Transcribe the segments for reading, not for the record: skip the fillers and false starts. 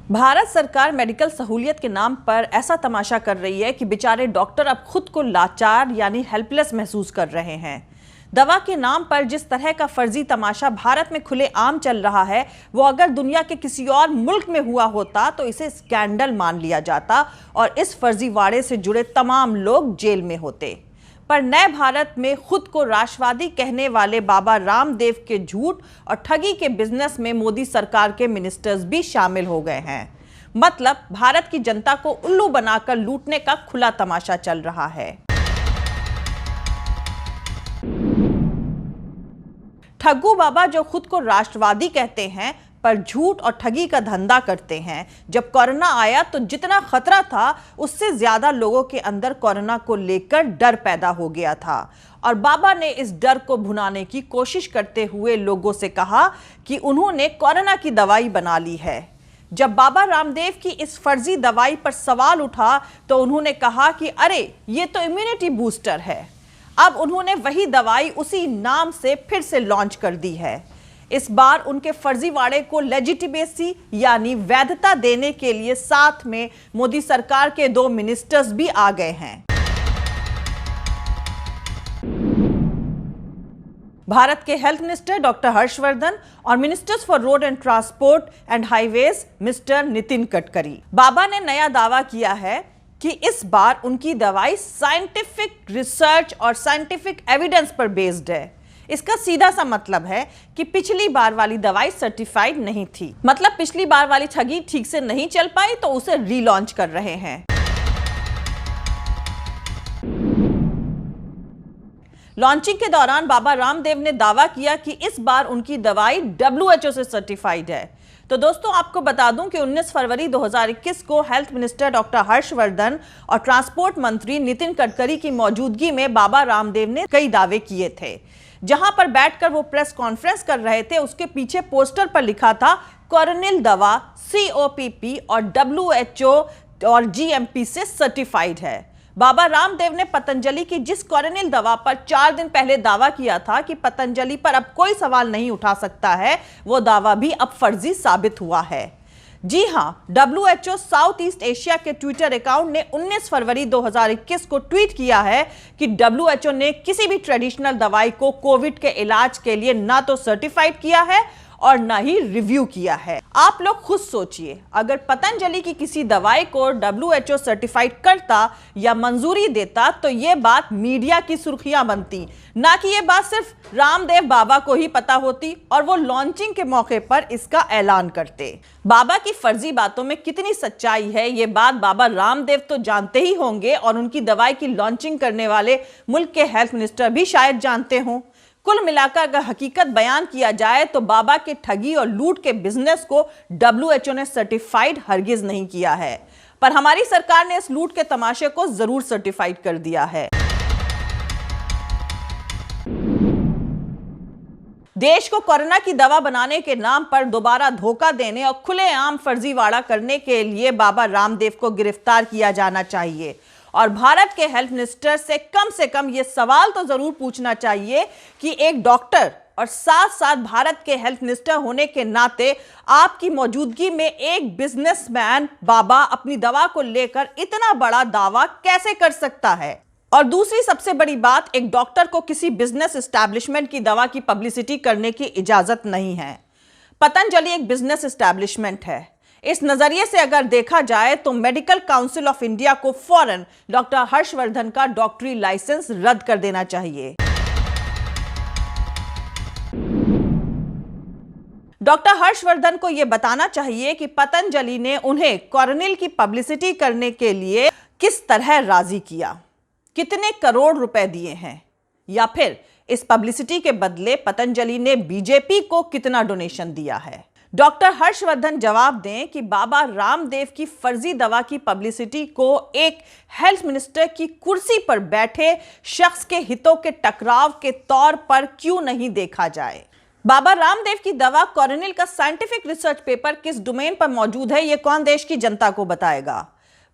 भारत सरकार मेडिकल सहूलियत के नाम पर ऐसा तमाशा कर रही है कि बेचारे डॉक्टर अब खुद को लाचार यानी हेल्पलेस महसूस कर रहे हैं। दवा के नाम पर जिस तरह का फर्जी तमाशा भारत में खुलेआम चल रहा है, वो अगर दुनिया के किसी और मुल्क में हुआ होता तो इसे स्कैंडल मान लिया जाता और इस फर्जीवाड़े से जुड़े तमाम लोग जेल में होते। पर नए भारत में खुद को राष्ट्रवादी कहने वाले बाबा रामदेव के झूठ और ठगी के बिजनेस में मोदी सरकार के मिनिस्टर्स भी शामिल हो गए हैं। मतलब भारत की जनता को उल्लू बनाकर लूटने का खुला तमाशा चल रहा है। ठग्गू बाबा जो खुद को राष्ट्रवादी कहते हैं पर झूठ और ठगी का धंधा करते हैं। जब कोरोना आया तो जितना खतरा था उससे ज्यादा लोगों के अंदर कोरोना को लेकर डर पैदा हो गया था और बाबा ने इस डर को भुनाने की कोशिश करते हुए लोगों से कहा कि उन्होंने कोरोना की दवाई बना ली है। जब बाबा रामदेव की इस फर्जी दवाई पर सवाल उठा तो उन्होंने कहा कि अरे ये तो इम्यूनिटी बूस्टर है। अब उन्होंने वही दवाई उसी नाम से फिर से लॉन्च कर दी है। इस बार उनके फर्जीवाड़े को लेजिटिमेसी यानी वैधता देने के लिए साथ में मोदी सरकार के 2 मिनिस्टर्स भी आ गए हैं। भारत के हेल्थ मिनिस्टर डॉक्टर हर्षवर्धन और ministers for road and transport and highways mister Nitin Gadkari. बाबा ने नया दावा किया है कि इस बार उनकी दवाई साइंटिफिक रिसर्च और साइंटिफिक एविडेंस पर बेस्ड है। इसका सीधा सा मतलब है कि पिछली बार वाली दवाई सर्टिफाइड नहीं थी। मतलब पिछली बार वाली ठगी ठीक से नहीं चल पाई तो उसे रीलॉन्च कर रहे हैं। लॉन्चिंग के दौरान बाबा रामदेव ने दावा किया कि इस बार उनकी दवाई WHO से सर्टिफाइड है। तो दोस्तों आपको बता दूं कि 19 फरवरी 2021 को हेल्थ मिनिस्टर डॉक्टर हर्षवर्धन और ट्रांसपोर्ट मंत्री नितिन गडकरी की मौजूदगी में बाबा रामदेव ने कई दावे किए थे। जहां पर बैठकर वो प्रेस कॉन्फ्रेंस कर रहे थे उसके पीछे पोस्टर पर लिखा था कोरोनिल दवा COPP और WHO और GMP से सर्टिफाइड है। बाबा रामदेव ने पतंजलि की जिस कोरोनिल दवा पर 4 दिन पहले दावा किया था कि पतंजलि पर अब कोई सवाल नहीं उठा सकता है, वो दावा भी अब फर्जी साबित हुआ है। जी हां, WHO साउथ ईस्ट एशिया के ट्विटर अकाउंट ने 19 फरवरी 2021 को ट्वीट किया है कि WHO ने किसी भी ट्रेडिशनल दवाई को कोविड के इलाज के लिए ना तो सर्टिफाइड किया है और ना ही रिव्यू किया है। आप लोग खुद सोचिए, अगर पतंजलि की किसी दवाई को WHO सर्टिफाइड करता या मंजूरी देता तो यह बात मीडिया की सुर्खियां बनती, ना कि यह बात सिर्फ रामदेव बाबा को ही पता होती और वो लॉन्चिंग के मौके पर इसका ऐलान करते। बाबा की फर्जी बातों में कितनी सच्चाई है ये बात बाबा रामदेव तो जानते ही होंगे और उनकी दवाई की लॉन्चिंग करने वाले मुल्क के हेल्थ मिनिस्टर भी शायद जानते हों। कुल मिलाकर अगर हकीकत बयान किया जाए तो बाबा के ठगी और लूट के बिजनेस को WHO ने सर्टिफाइड हरगिज नहीं किया है, पर हमारी सरकार ने इस लूट के तमाशे को जरूर सर्टिफाइड कर दिया है। देश को कोरोना की दवा बनाने के नाम पर दोबारा धोखा देने और खुलेआम फर्जीवाड़ा करने के लिए बाबा रामदेव को गिरफ्तार किया जाना चाहिए और भारत के हेल्थ मिनिस्टर से कम यह सवाल तो जरूर पूछना चाहिए कि एक डॉक्टर और साथ साथ भारत के हेल्थ मिनिस्टर होने के नाते आपकी मौजूदगी में एक बिजनेसमैन बाबा अपनी दवा को लेकर इतना बड़ा दावा कैसे कर सकता है। और दूसरी सबसे बड़ी बात, एक डॉक्टर को किसी बिजनेस एस्टैब्लिशमेंट की दवा की पब्लिसिटी करने की इजाजत नहीं है। पतंजलि एक बिजनेस एस्टैब्लिशमेंट है। इस नजरिए से अगर देखा जाए तो मेडिकल काउंसिल ऑफ इंडिया को फौरन डॉक्टर हर्षवर्धन का डॉक्टरी लाइसेंस रद्द कर देना चाहिए। डॉक्टर हर्षवर्धन को यह बताना चाहिए कि पतंजलि ने उन्हें कोरोनिल की पब्लिसिटी करने के लिए किस तरह राजी किया, कितने करोड़ रुपए दिए हैं, या फिर इस पब्लिसिटी के बदले पतंजलि ने बीजेपी को कितना डोनेशन दिया है। डॉक्टर हर्षवर्धन जवाब दें कि बाबा रामदेव की फर्जी दवा की पब्लिसिटी को एक हेल्थ मिनिस्टर की कुर्सी पर बैठे शख्स के हितों के टकराव के तौर पर क्यों नहीं देखा जाए। बाबा रामदेव की दवा कोरोनिल का साइंटिफिक रिसर्च पेपर किस डोमेन पर मौजूद है, यह कौन देश की जनता को बताएगा।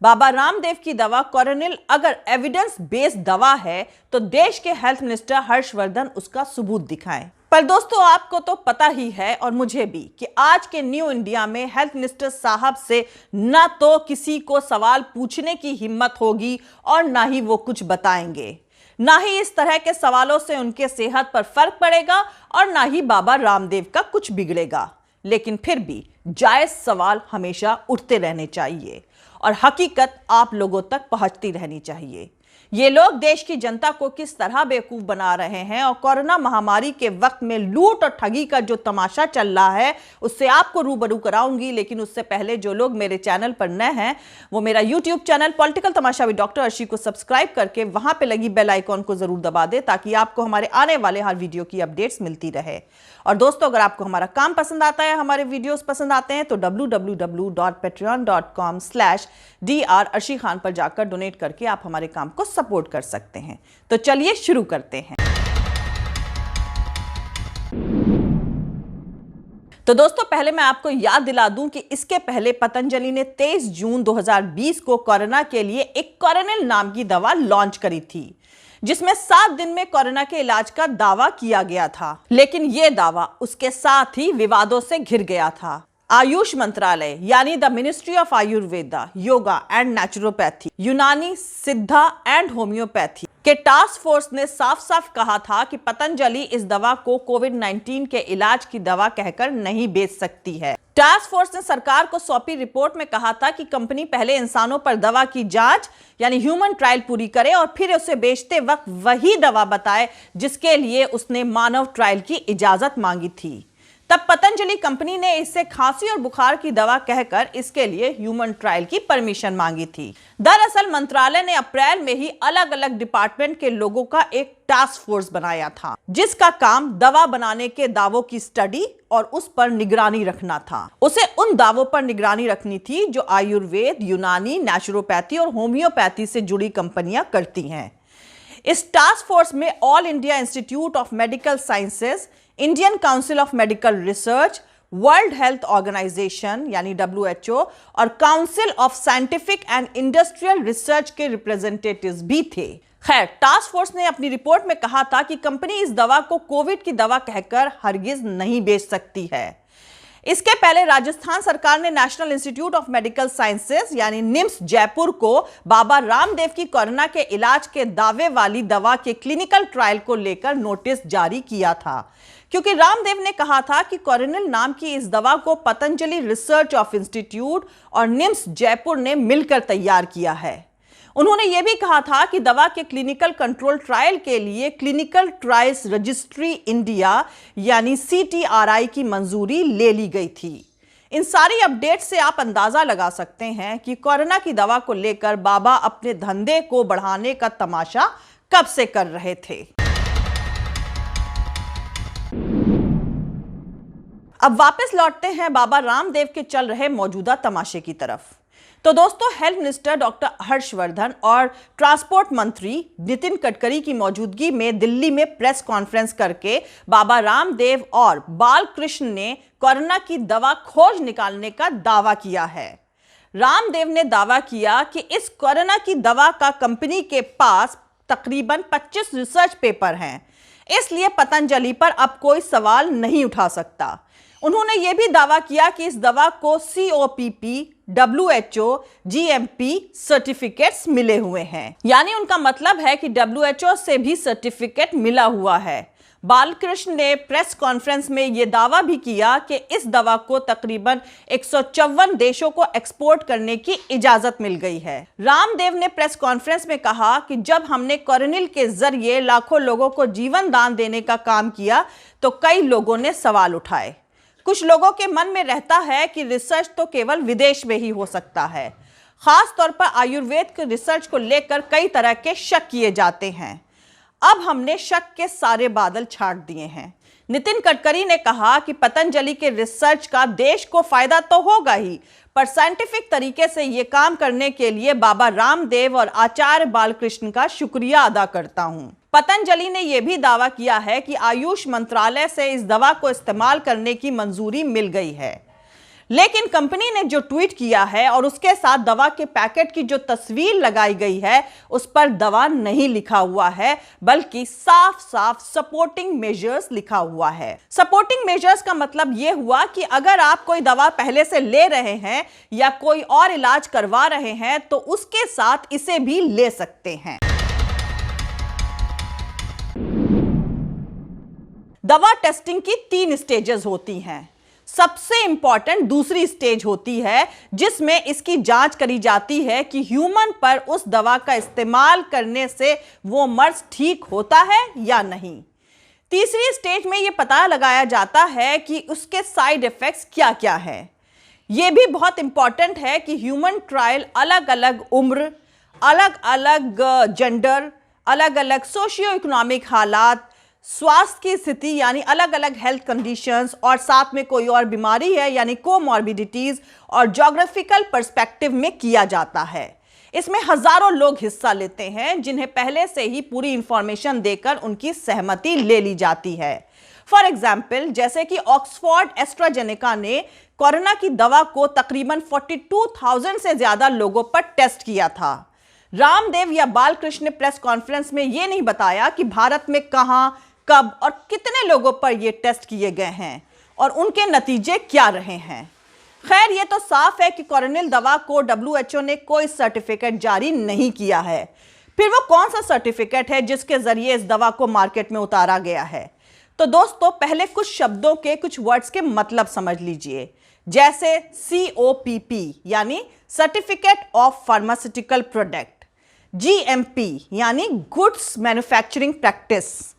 बाबा रामदेव की दवा कोरोनिल अगर एविडेंस बेस्ड दवा है तो देश के हेल्थ मिनिस्टर हर्षवर्धन उसका सबूत दिखाएं। पर दोस्तों आपको तो पता ही है और मुझे भी कि आज के न्यू इंडिया में हेल्थ मिनिस्टर साहब से ना तो किसी को सवाल पूछने की हिम्मत होगी और ना ही वो कुछ बताएंगे। ना ही इस तरह के सवालों से उनके सेहत पर फर्क पड़ेगा और ना ही बाबा रामदेव का कुछ बिगड़ेगा। लेकिन फिर भी जायज सवाल हमेशा उठते रहने चाहिए और हकीकत आप लोगों तक पहुंचती रहनी चाहिए। ये लोग देश की जनता को किस तरह बेवकूफ बना रहे हैं और कोरोना महामारी के वक्त में लूट और ठगी का जो तमाशा चल रहा है उससे आपको रूबरू कराऊंगी। लेकिन उससे पहले जो लोग मेरे चैनल पर नए हैं वो मेरा YouTube channel political Tamasha with doctor Arshi को सब्सक्राइब करके वहां पे लगी बेल आइकॉन को जरूर दबा दे ताकि आपको हमारे आने वाले हर वीडियो की अपडेट्स मिलती रहे। और दोस्तों अगर आपको हमारा काम पसंद आता है, हमारे वीडियोस पसंद आते हैं तो www.patreon.com/dr अर्शी खान पर जाकर डोनेट करके आप हमारे काम को सपोर्ट कर सकते हैं। तो चलिए शुरू करते हैं। तो दोस्तों पहले मैं आपको याद दिला दूं कि इसके पहले पतंजलि ने 23 जून 2020 को कोरोना के लिए एक कोरोनिल नाम की दवा लॉन्च करी थी जिसमें 7 दिन में कोरोना के इलाज का दावा किया गया था। लेकिन यह दावा उसके साथ ही विवादों से घिर गया था। आयुष मंत्रालय यानी the ministry of Ayurveda, yoga and naturopathy, यूनानी, सिद्धा एंड होम्योपैथी के टास्क फोर्स ने साफ साफ कहा था कि पतंजलि इस दवा को कोविड-19 के इलाज की दवा कहकर नहीं बेच सकती है। टास्क फोर्स ने सरकार को सौंपी रिपोर्ट में कहा था कि कंपनी पहले इंसानों पर दवा की जांच यानी ह्यूमन ट्रायल पूरी करे और फिर उसे बेचते वक्त वही दवा बताए जिसके लिए उसने मानव ट्रायल की इजाजत मांगी थी। तब पतंजलि कंपनी ने इससे खांसी और बुखार की दवा कहकर इसके लिए ह्यूमन ट्रायल की परमिशन मांगी थी। दरअसल मंत्रालय ने अप्रैल में ही अलग अलग डिपार्टमेंट के लोगों का एक टास्क फोर्स बनाया था जिसका काम दवा बनाने के दावों की स्टडी और उस पर निगरानी रखना था। उसे उन दावों पर निगरानी रखनी थी जो आयुर्वेद, यूनानी, नेचुरोपैथी और होम्योपैथी से जुड़ी कंपनियां करती हैं। इस टास्क फोर्स में all India institute of medical sciences, Indian council of medical research, world health organisation यानी WHO और council of scientific and industrial research के रिप्रेजेंटेटिव्स भी थे। खैर, टास्क फोर्स ने अपनी रिपोर्ट में कहा था कि कंपनी इस दवा को कोविड की दवा कहकर हरगिज नहीं बेच सकती है। इसके पहले राजस्थान सरकार ने national institute of medical sciences यानी निम्स जयपुर को बाबा रामदेव की कोरोना के इलाज के दावे वाली दवा के क्लिनिकल ट्रायल को लेकर नोटिस जारी किया था क्योंकि रामदेव ने कहा था कि कोरोनिल नाम की इस दवा को पतंजलि रिसर्च ऑफ इंस्टीट्यूट और निम्स जयपुर ने मिलकर तैयार किया है। उन्होंने यह भी कहा था कि दवा के क्लिनिकल कंट्रोल ट्रायल के लिए क्लिनिकल ट्रायल्स रजिस्ट्री इंडिया यानी CTRI की मंजूरी ले ली गई थी। इन सारी अपडेट से आप अंदाजा लगा सकते हैं कि कोरोना की दवा को लेकर बाबा अपने धंधे को बढ़ाने का तमाशा कब से कर रहे थे। अब वापस लौटते हैं बाबा रामदेव के चल रहे मौजूदा तमाशे की तरफ। तो दोस्तों हेल्थ मिनिस्टर डॉक्टर हर्षवर्धन और ट्रांसपोर्ट मंत्री नितिन गडकरी की मौजूदगी में दिल्ली में प्रेस कॉन्फ्रेंस करके बाबा रामदेव और बालकृष्ण ने कोरोना की दवा खोज निकालने का दावा किया है। रामदेव ने दावा किया कि इस कोरोना की दवा का कंपनी के पास तकरीबन 25 रिसर्च पेपर हैं, इसलिए पतंजलि पर अब कोई सवाल नहीं उठा सकता। उन्होंने यह भी दावा किया कि इस दवा को COPP, WHO, GMP सर्टिफिकेट्स मिले हुए हैं, यानी उनका मतलब है कि WHO से भी सर्टिफिकेट मिला हुआ है। बालकृष्ण ने प्रेस कॉन्फ्रेंस में यह दावा भी किया कि इस दवा को तकरीबन 154 देशों को एक्सपोर्ट करने की इजाजत मिल गई है। रामदेव ने प्रेस कॉन्फ्रेंस में कहा कि जब हमने कोरोनिल के जरिए लाखों लोगों को जीवन दान देने का काम किया तो कई लोगों ने सवाल उठाए। कुछ लोगों के मन में रहता है कि रिसर्च तो केवल विदेश में ही हो सकता है। खास तौर पर आयुर्वेद के रिसर्च को लेकर कई तरह के शक किए जाते हैं। अब हमने शक के सारे बादल छाट दिए हैं। नितिन गडकरी ने कहा कि पतंजलि के रिसर्च का देश को फायदा तो होगा ही, पर साइंटिफिक तरीके से यह काम करने के लिए बाबा रामदेव और आचार्य बालकृष्ण का शुक्रिया अदा करता हूं। पतंजलि ने यह भी दावा किया है कि आयुष मंत्रालय से इस दवा को इस्तेमाल करने की मंजूरी मिल गई है। लेकिन कंपनी ने जो ट्वीट किया है और उसके साथ दवा के पैकेट की जो तस्वीर लगाई गई है उस पर दवा नहीं लिखा हुआ है, बल्कि साफ साफ सपोर्टिंग मेजर्स लिखा हुआ है। सपोर्टिंग मेजर्स का मतलब यह हुआ कि अगर आप कोई दवा पहले से ले रहे हैं या कोई और इलाज करवा रहे हैं तो उसके साथ इसे भी ले सकते हैं। दवा टेस्टिंग की 3 स्टेजेस होती हैं। सबसे इंपॉर्टेंट दूसरी स्टेज होती है जिसमें इसकी जांच करी जाती है कि ह्यूमन पर उस दवा का इस्तेमाल करने से वो मर्ज ठीक होता है या नहीं। तीसरी स्टेज में यह पता लगाया जाता है कि उसके साइड इफेक्ट्स क्या क्या है। यह भी बहुत इंपॉर्टेंट है कि ह्यूमन ट्रायल अलग अलग उम्र, अलग अलग जेंडर, अलग अलग सोशियो इकोनॉमिक हालात, स्वास्थ्य की स्थिति यानी अलग अलग हेल्थ कंडीशंस और साथ में कोई और बीमारी है यानी कोमॉर्बिडिटीज और ज्योग्राफिकल पर्सपेक्टिव में किया जाता है। इसमें हजारों लोग हिस्सा लेते हैं जिन्हें पहले से ही पूरी इंफॉर्मेशन देकर उनकी सहमति ले ली जाती है। फॉर एग्जाम्पल, जैसे कि ऑक्सफोर्ड एस्ट्राजेनेका ने कोरोना की दवा को तकरीबन 42,000 से ज्यादा लोगों पर टेस्ट किया था। रामदेव या बालकृष्ण ने प्रेस कॉन्फ्रेंस में यह नहीं बताया कि भारत में कहां, कब और कितने लोगों पर यह टेस्ट किए गए हैं और उनके नतीजे क्या रहे हैं। खैर, यह तो साफ है कि कोरोनिल दवा को WHO ने कोई सर्टिफिकेट जारी नहीं किया है। फिर वो कौन सा सर्टिफिकेट है जिसके जरिए इस दवा को मार्केट में उतारा गया है? तो दोस्तों, पहले कुछ शब्दों के, कुछ वर्ड्स के मतलब समझ लीजिए। जैसे COPP यानी certificate of pharmaceutical product, GMP यानी गुड्स मैन्युफैक्चरिंग प्रैक्टिस,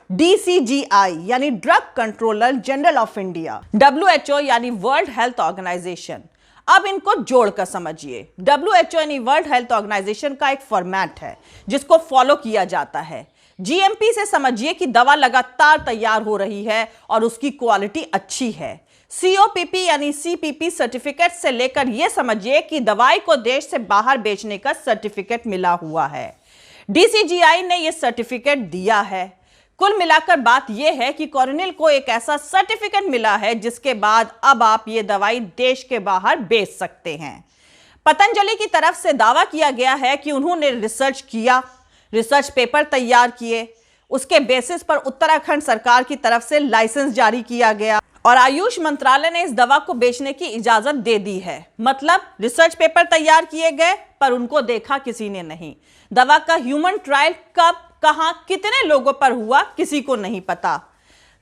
DCGI यानी drug controller general of India, WHO यानी वर्ल्ड हेल्थ ऑर्गेनाइजेशन। अब इनको जोड़कर समझिए। WHO यानी वर्ल्ड हेल्थ ऑर्गेनाइजेशन का एक फॉर्मेट है जिसको फॉलो किया जाता है। GMP से समझिए कि दवा लगातार तैयार हो रही है और उसकी क्वालिटी अच्छी है। COPP यानी CPP सर्टिफिकेट से लेकर यह समझिए कि दवाई को देश से बाहर बेचने का सर्टिफिकेट मिला हुआ है। DCGI ने यह सर्टिफिकेट दिया है। कुल मिलाकर बात यह है कि कोरोनिल को एक ऐसा सर्टिफिकेट मिला है जिसके बाद अब आप ये दवाई देश के बाहर बेच सकते हैं। पतंजलि की तरफ से दावा किया गया है कि उन्होंने रिसर्च किया, रिसर्च पेपर तैयार किए, उसके बेसिस पर उत्तराखंड सरकार की तरफ से लाइसेंस जारी किया गया और आयुष मंत्रालय ने इस दवा को बेचने की इजाजत दे दी है। मतलब रिसर्च पेपर तैयार किए गए पर उनको देखा किसी ने नहीं। दवा का ह्यूमन ट्रायल कब, कहां, कितने लोगों पर हुआ, किसी को नहीं पता।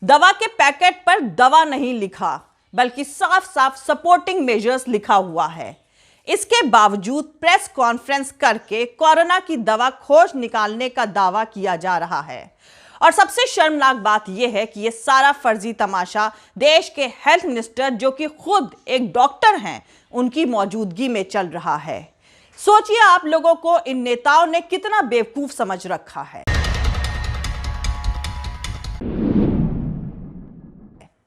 दवा के पैकेट पर दवा नहीं लिखा बल्कि साफ साफ सपोर्टिंग मेजर्स लिखा हुआ है। इसके बावजूद प्रेस कॉन्फ्रेंस करके कोरोना की दवा खोज निकालने का दावा किया जा रहा है। और सबसे शर्मनाक बात यह है कि यह सारा फर्जी तमाशा देश के हेल्थ मिनिस्टर, जो कि खुद एक डॉक्टर हैं, उनकी मौजूदगी में चल रहा है। सोचिए आप लोगों को इन नेताओं ने कितना बेवकूफ समझ रखा है।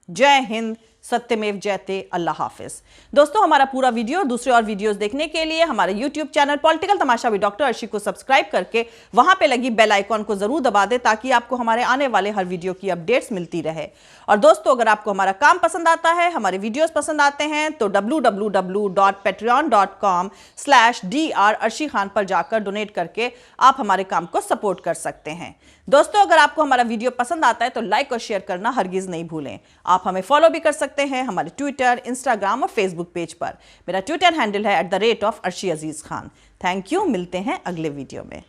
जय हिंद, सत्यमेव जयते, अल्लाह हाफिज। दोस्तों, हमारा पूरा वीडियो, दूसरे और वीडियोस देखने के लिए हमारे YouTube channel political Tamasha with doctor Arshi को सब्सक्राइब करके वहां पे लगी बेल आइकॉन को जरूर दबा दें ताकि आपको हमारे आने वाले हर वीडियो की अपडेट्स मिलती रहे। और दोस्तों, अगर आपको हमारा काम पसंद आता है, हमारे वीडियोस पसंद आते हैं तो www.patreon.com/dr अर्शी खान पर जाकर डोनेट करके आप हमारे काम को सपोर्ट कर सकते हैं। दोस्तों, अगर आपको हमारा वीडियो पसंद आता है तो लाइक और शेयर करना हरगिज नहीं भूलें। आप हमें फॉलो भी कर सकते हैं हमारे ट्विटर, इंस्टाग्राम और फेसबुक पेज पर। मेरा ट्विटर हैंडल है @arshi_aziz khan। थैंक यू, मिलते हैं अगले वीडियो में।